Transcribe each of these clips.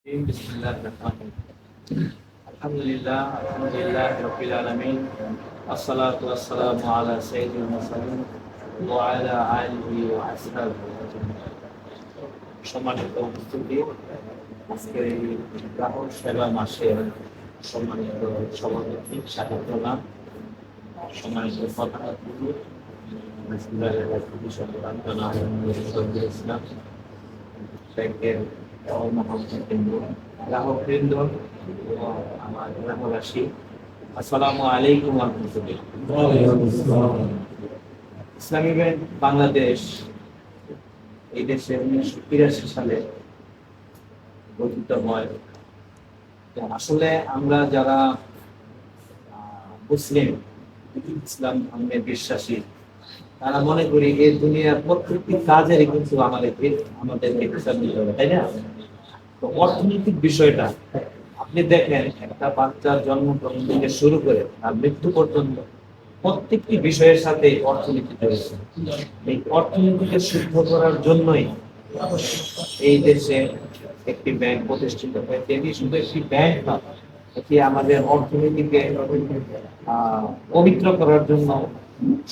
আলহামদুলিল্লাহ রাব্বিল আলামিন আসসালাতু ওয়াসসালামু আলা সাইয়্যিদিল মুরসালিন ওয়া আলা আলিহি ওয়া আসহাবিহি আজমাইন। সম্মানিত উপস্থিতি, আজকের এই গ্রাহক সেবা মাসের সম্মানিত সভাপতি সাহেবরা, সম্মানিত প্রধান অতিথি ইসলাম ব্যাংকের গ্রাহক বৃন্দ, আমার গ্রামবাসী, আসসালামু আলাইকুম ওয়া রাহমাতুল্লাহ। ইসলামী ব্যাংক বাংলাদেশ এই দেশে 1983 সালে গঠিত হয়। আসলে আমরা যারা মুসলিম, ইসলাম ধর্মে বিশ্বাসী, তারা মনে করি এই দুনিয়ার প্রত্যেকটি কাজের কিন্তু আমাদেরকে হিসাব দিতে হবে, তাই না? তো অর্থনৈতিক বিষয়টা আপনি দেখেন, একটা বাচ্চার জন্মগ্রহণ থেকে শুরু করে তার মৃত্যু পর্যন্ত প্রত্যেকটি বিষয়ের সাথে অর্থনীতি জড়িত। এই অর্থনীতিকে শুদ্ধ করার জন্যই এই দেশে একটি ব্যাংক প্রতিষ্ঠিত হয়েছে। এটি শুধু একটি ব্যাংক না, এটি আমাদের অর্থনীতিকে পবিত্র করার জন্য,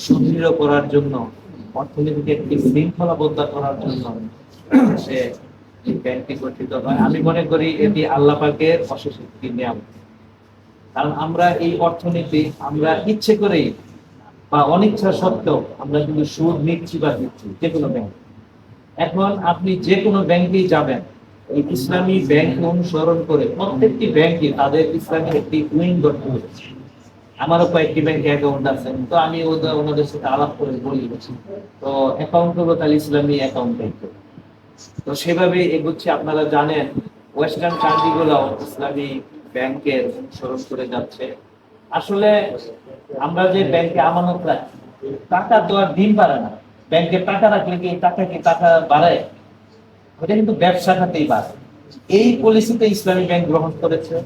সুদৃঢ় করার জন্য, অর্থনীতিকে একটি শৃঙ্খলাবদ্ধ করার জন্য সে ব্যাংকটি গঠিত হয়। আমি মনে করি এটি আল্লাহ পাকের অশেষ একটি নিয়ামত। কারণ আমরা এই অর্থনীতি আমরা ইচ্ছে করেই বা অনিচ্ছা সত্ত্বেও আমরা কিন্তু সুদ নিচ্ছি বা দিচ্ছি যে কোনো ব্যাংক। এখন আপনি যে কোনো ব্যাংকেই যাবেন, এই ইসলামী ব্যাংক অনুসরণ করে প্রত্যেকটি ব্যাংকে তাদের ইসলামী একটি উইং গঠন করেছে। আমারও কয়েকটি ব্যাংকে অ্যাকাউন্ট আছে, তো আমি ওনাদের সাথে আলাপ করে বলি, তো অ্যাকাউন্ট করবো তাহলে ইসলামী অ্যাকাউন্ট করবো। তো সেভাবে এগুচ্ছে। আপনারা জানেন ওয়েস্টার্ন কান্ট্রিগুলো ইসলামী ব্যাংকের অনুসরণ করে যাচ্ছে। আসলে আমরা যে ব্যাংকে আমানত রাখি, টাকা তো আর দিন বাড়ে না। ব্যাংকে টাকা রাখলে কি টাকা বাড়ায়? ওটা কিন্তু ব্যবসা খাতেই বাড়ে। এই পলিসিতে ইসলামী ব্যাংক গ্রহণ করেছে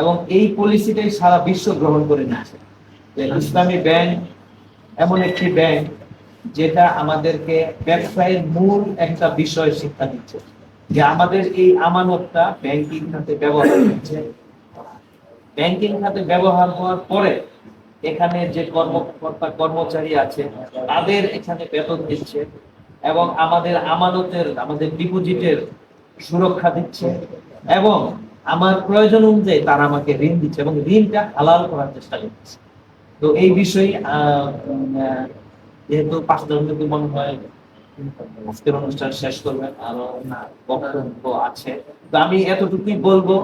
এবং এই পলিসিটাই সারা বিশ্ব গ্রহণ করে নিচ্ছে। ইসলামী ব্যাংক এমন একটি ব্যাংক যেটা আমাদেরকে ব্যবসায়ের মূল একটা বিষয় শিক্ষা দিচ্ছে, যে আমাদের এই আমানতটা ব্যাংকিং খাতে ব্যবহার হচ্ছে। ব্যাংকিং খাতে ব্যবহার হওয়ার পরে এখানে যে কর্মকর্তা কর্মচারী আছে তাদের এখানে বেতন দিচ্ছে এবং আমাদের আমানতের, আমাদের ডিপোজিটের সুরক্ষা দিচ্ছে এবং আমার প্রয়োজন অনুযায়ী তারা আমাকে ঋণ দিচ্ছে এবং ঋণটা হালাল করার চেষ্টা করছে। তো এই বিষয়ে যেহেতু 5-10 মিনিট মনে হয় আজকের অনুষ্ঠান শেষ করবেন, আরো বক্তব্য আছে, তো আমি এতটুকুই বলবো।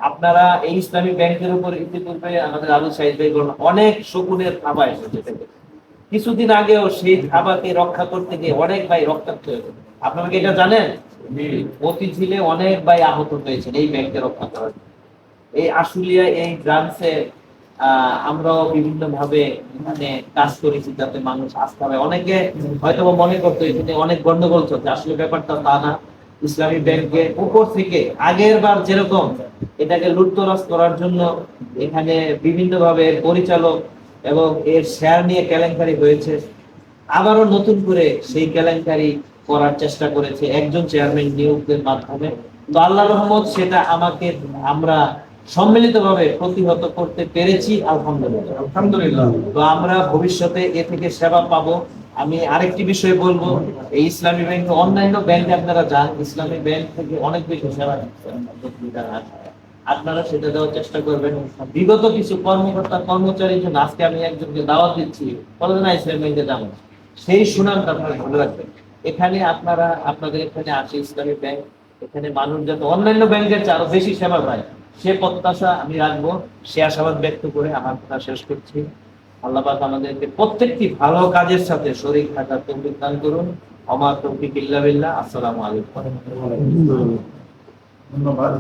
আপনারা এই ইসলামী ব্যাংকের উপর ইতিপূর্বে আমাদের আলু সাহিদ ভাই অনেক শকুনের থাবা এসেছে। কিছুদিন আগেও সেই থাবাকে রক্ষা করতে গিয়ে অনেক ভাই রক্তাক্ত হয়েছে। আপনারা কি এটা জানেন? অতি ঝিলে অনেক ভাই আহত হয়েছেন এই ব্যাংকে রক্ষা করার জন্য। এই আশুলিয়া এই ব্রাঞ্চে আমরাও বিভিন্ন ভাবে মানে কাজ করেছি যাতে মানুষ আস্থা পায়। অনেকে হয়তো মনে করতো এখানে অনেক গন্ডগোল চলছে, আসলে ব্যাপারটা তা না। ইসলামী ব্যাংকে উপর থেকে আগের বার যেরকম এটাকে লুটতরাজ করার জন্য এখানে বিভিন্ন ভাবে পরিচালক এবং এর শেয়ার নিয়ে কেলেঙ্কারি হয়েছে, আবারও নতুন করে সেই কেলেঙ্কারি করার চেষ্টা করেছে একজন চেয়ারম্যান নিয়োগের মাধ্যমে। তো আল্লাহর রহমত সেটা আমরা সম্মিলিতভাবে প্রতিহত করতে পেরেছি, আলহামদুলিল্লাহ। তো আমরা ভবিষ্যতে এ থেকে সেবা পাবো। আমি আরেকটি বিষয় বলবো, এই ইসলামী ব্যাংক অন্যান্য ব্যাংকে আপনারা যান, ইসলামী ব্যাংক থেকে অনেক বেশি সেবা আপনারা সেটা দেওয়ার চেষ্টা করবেন। বিগত কিছু কর্মকর্তা কর্মচারীর জন্য আজকে আমি একজনকে দাওয়াত দিচ্ছি, বলবেন না ইসলামী ব্যাংকে যাবো, সেই সুনামটা আপনারা ভালো রাখবেন। এখানে আপনাদের এখানে আছে ইসলামী ব্যাংক, এখানে মানুষ যাতে অন্যান্য ব্যাংকের চেয়ে আরো বেশি সেবা পায় সে প্রত্যাশা আমি রাখবো। সে আশাবাদ ব্যক্ত করে আমার কথা শেষ করছি। আল্লাহ পাক আমাদেরকে প্রত্যেকটি ভালো কাজের সাথে শরীক থাকার তৌফিক দান করুন। আমার তৌফিক ইল্লা বিল্লাহ। আসসালামু আলাইকুম। ধন্যবাদ।